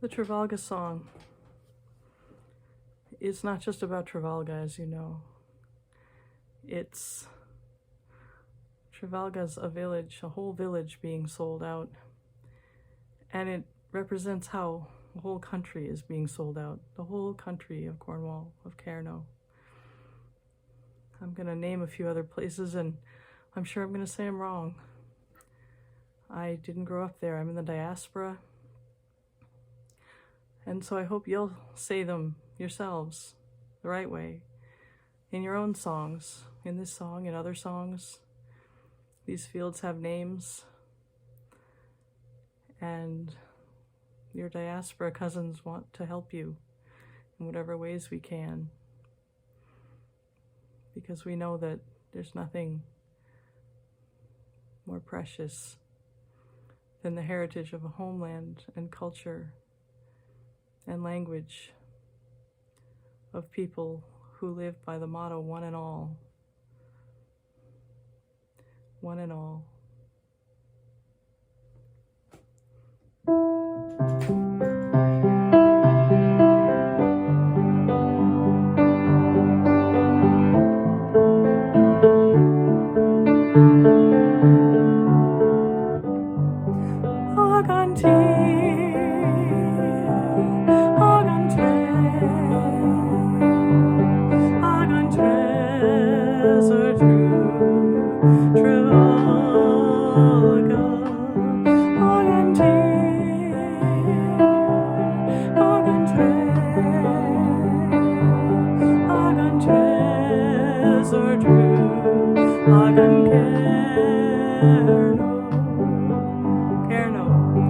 The Trevalga song is not just about Trevalga, as you know. Trevalga's a village, a whole village being sold out. And it represents how the whole country is being sold out. The whole country of Cornwall, of Kernow. I'm going to name a few other places, and I'm sure I'm going to say them wrong. I didn't grow up there. I'm in the diaspora. And so I hope you'll say them yourselves the right way in your own songs, in this song, in other songs. These fields have names, and your diaspora cousins want to help you in whatever ways we can, because we know that there's nothing more precious than the heritage of a homeland and culture and language of people who live by the motto, one and all. One and all.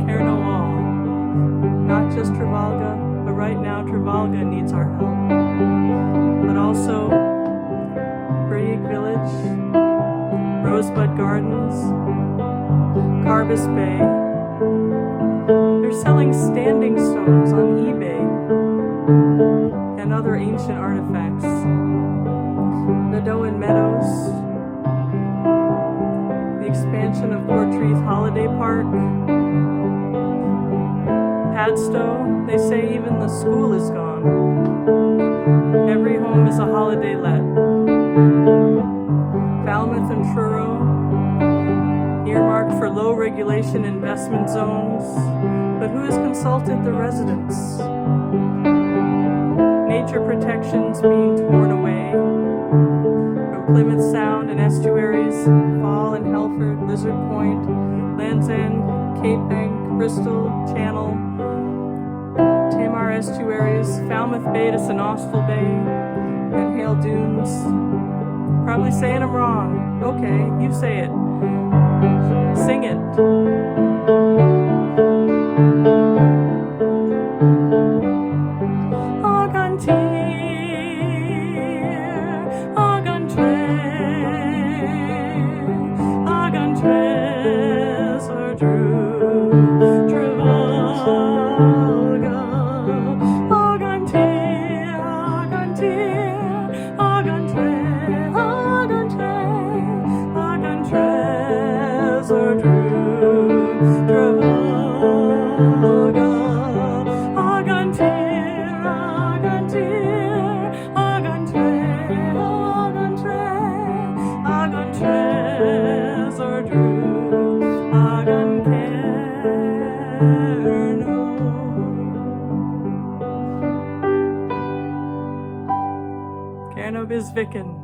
Kernow all. Not just Trevalga, but right now Trevalga needs our help. But also Brieg Village, Rosebud Gardens, Carbis Bay. They're selling standing stones on eBay and other ancient artifacts. Meadow Meadows, the expansion of Portreath Holiday Park, Padstow, they say even the school is gone. Every home is a holiday let. Falmouth and Truro, earmarked for low regulation investment zones, but who has consulted the residents? Nature protections being torn away. From Plymouth Sound and estuaries, Fall and Helford, Lizard Point, Land's End, Cape Bank, Bristol, Channel, Tamar estuaries, Falmouth Bay to Sinostal Bay, and Hale Dunes. Probably saying them wrong. Okay, you say it. Sing it. Kernow is Vicken.